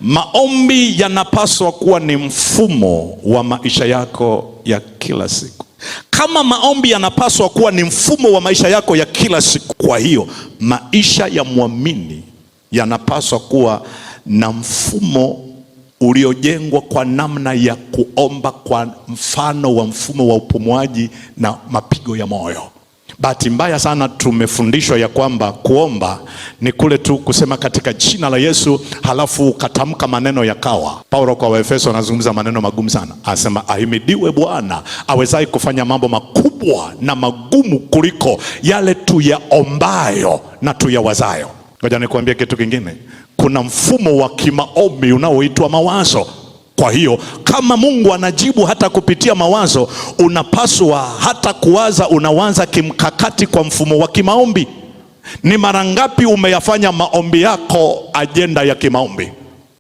Maombi yanapaswa kuwa ni mfumo wa maisha yako ya kila siku. Kama maombi yanapaswa kuwa ni mfumo wa maisha yako ya kila siku, kwa hiyo maisha ya muamini yanapaswa kuwa na mfumo uliojengwa kwa namna ya kuomba kwa mfano wa mfumo wa upumuaji na mapigo ya moyo. Bahati mbaya sana tumefundishwa ya kwamba kuomba ni kule tu kusema katika jina la Yesu halafu ukatamka maneno yakawa. Paulo kwa Waefeso anazungumza maneno magumu sana. Anasema ahimidiwe Bwana awezaye kufanya mambo makubwa na magumu kuliko yale tuyaombayo na tuyawazayo. Ngoja nikwambie kitu kingine. Kuna mfumo wa kimaombi unaoitwa mawazo. Kwa hiyo kama Mungu anajibu hata kupitia mawazo, unapaswa hata kuwaza, unawaza kimkakati kwa mfumo wa kimaombi. Ni mara ngapi umeyafanya maombi yako ajenda ya kimaombi?